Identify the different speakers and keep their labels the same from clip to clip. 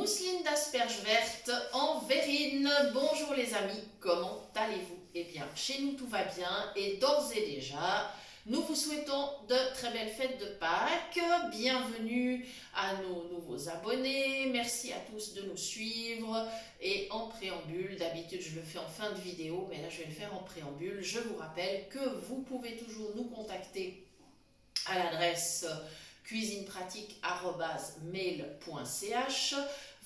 Speaker 1: mousseline d'asperges vertes en verrine. Bonjour les amis, comment allez-vous? Eh bien, chez nous tout va bien et d'ores et déjà, nous vous souhaitons de très belles fêtes de Pâques. Bienvenue à nos nouveaux abonnés. Merci à tous de nous suivre. Et en préambule, d'habitude je le fais en fin de vidéo, mais là je vais le faire en préambule. Je vous rappelle que vous pouvez toujours nous contacter à l'adresse cuisinepratique@mail.ch.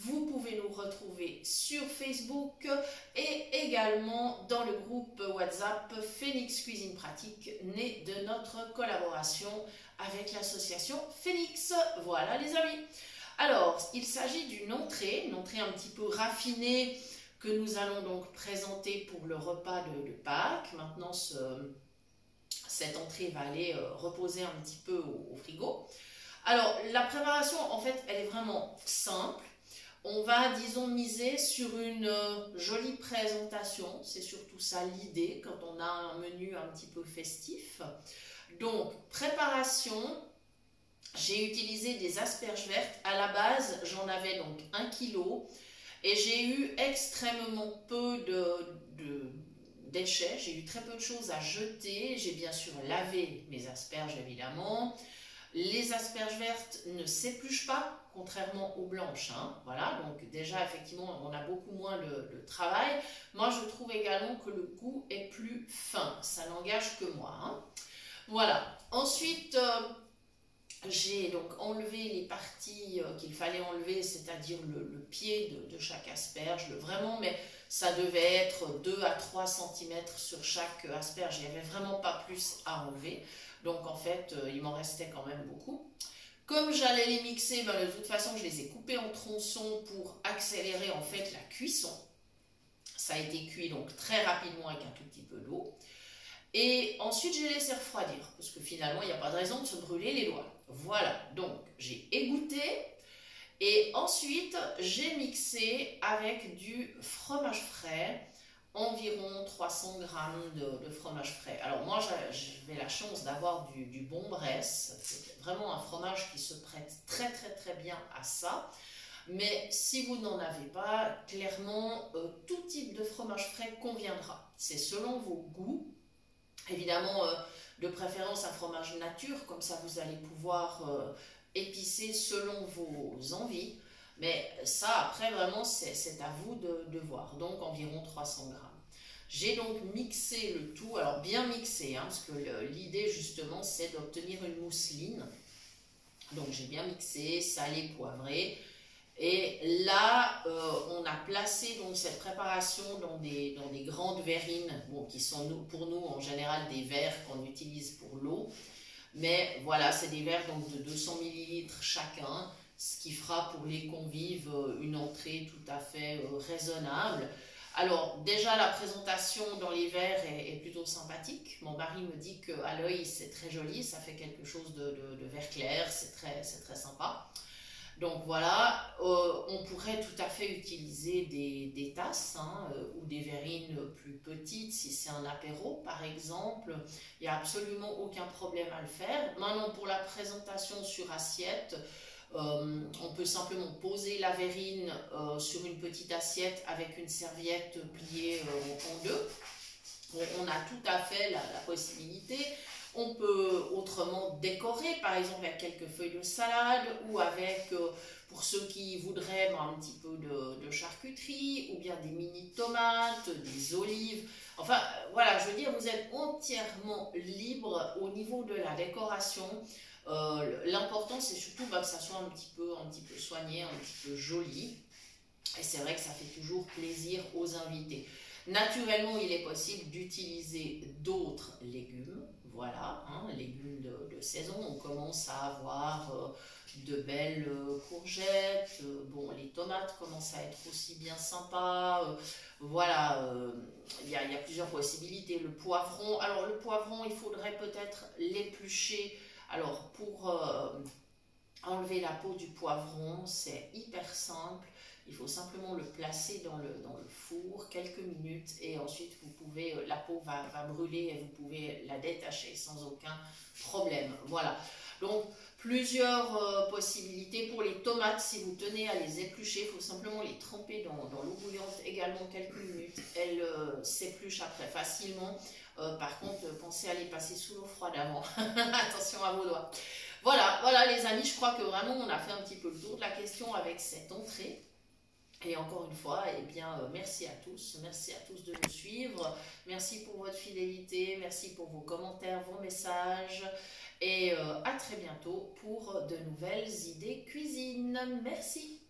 Speaker 1: Vous pouvez nous retrouver sur Facebook et également dans le groupe WhatsApp Phoenix Cuisine Pratique, né de notre collaboration avec l'association Phoenix. Voilà les amis. Alors, il s'agit d'une entrée, une entrée un petit peu raffinée que nous allons donc présenter pour le repas de Pâques. Maintenant, cette entrée va aller reposer un petit peu au frigo. Alors, la préparation, en fait, elle est vraiment simple. On va, disons, miser sur une jolie présentation. C'est surtout ça l'idée quand on a un menu un petit peu festif. Donc, préparation, j'ai utilisé des asperges vertes. À la base, j'en avais donc 1 kg et j'ai eu extrêmement peu de déchets. J'ai eu très peu de choses à jeter. J'ai bien sûr lavé mes asperges, évidemment. Les asperges vertes ne s'épluchent pas, contrairement aux blanches. Voilà, donc déjà, effectivement, on a beaucoup moins le travail. Moi, je trouve également que le goût est plus fin. Ça n'engage que moi. Voilà. Ensuite, j'ai donc enlevé les parties qu'il fallait enlever, c'est-à-dire le pied de chaque asperge. Vraiment, mais ça devait être 2 à 3 cm sur chaque asperge. Il n'y avait vraiment pas plus à enlever. Donc en fait, il m'en restait quand même beaucoup. Comme j'allais les mixer, de toute façon, je les ai coupés en tronçons pour accélérer en fait la cuisson. Ça a été cuit donc très rapidement avec un tout petit peu d'eau. Et ensuite, j'ai laissé refroidir parce que finalement, il n'y a pas de raison de se brûler les doigts. Voilà, donc j'ai égoutté. Et ensuite, j'ai mixé avec du fromage frais, environ 300 g de fromage frais. Alors moi, j'ai la chance d'avoir du bon Bresse. C'est vraiment un fromage qui se prête très très très bien à ça. Mais si vous n'en avez pas, clairement, tout type de fromage frais conviendra. C'est selon vos goûts. Évidemment, de préférence un fromage nature, comme ça vous allez pouvoir épicer selon vos envies. Mais ça, après, vraiment, c'est à vous de voir. Donc, environ 300 g. J'ai donc mixé le tout, alors bien mixé, parce que l'idée, justement, c'est d'obtenir une mousseline. Donc, j'ai bien mixé, salé, poivré. Et là, on a placé donc cette préparation dans des grandes verrines, qui sont pour nous, en général, des verres qu'on utilise pour l'eau. Mais voilà, c'est des verres donc, de 200 ml chacun, ce qui fera pour les convives une entrée tout à fait raisonnable. Alors déjà la présentation dans les verres est plutôt sympathique. Mon mari me dit qu'à l'œil c'est très joli, ça fait quelque chose de vert clair, c'est très sympa. Donc voilà, on pourrait tout à fait utiliser des tasses ou des verrines plus petites si c'est un apéro par exemple. Il n'y a absolument aucun problème à le faire. Maintenant pour la présentation sur assiette, on peut simplement poser la verrine sur une petite assiette avec une serviette pliée en deux. On a tout à fait la possibilité. On peut autrement décorer, par exemple avec quelques feuilles de salade ou avec, pour ceux qui voudraient, un petit peu de charcuterie ou bien des mini tomates, des olives. Enfin, voilà, je veux dire, vous êtes entièrement libre au niveau de la décoration. L'important, c'est surtout que ça soit un petit peu soigné, un petit peu joli. Et c'est vrai que ça fait toujours plaisir aux invités. Naturellement, il est possible d'utiliser d'autres légumes. Voilà, légumes de saison. On commence à avoir de belles courgettes. Les tomates commencent à être aussi bien sympas. Voilà, il y a plusieurs possibilités. Le poivron. Alors, le poivron, il faudrait peut-être l'éplucher. Alors, pour enlever la peau du poivron, c'est hyper simple. Il faut simplement le placer dans le four quelques minutes et ensuite vous pouvez, la peau va brûler et vous pouvez la détacher sans aucun problème. Voilà. Donc Plusieurs possibilités pour les tomates. Si vous tenez à les éplucher, il faut simplement les tremper dans l'eau bouillante également quelques minutes. Elles s'épluchent après facilement. Par contre, pensez à les passer sous l'eau froide avant. Attention à vos doigts. Voilà les amis, je crois que vraiment on a fait un petit peu le tour de la question avec cette entrée. Et encore une fois, eh bien, merci à tous de nous suivre, merci pour votre fidélité, merci pour vos commentaires, vos messages, et à très bientôt pour de nouvelles idées cuisine. Merci.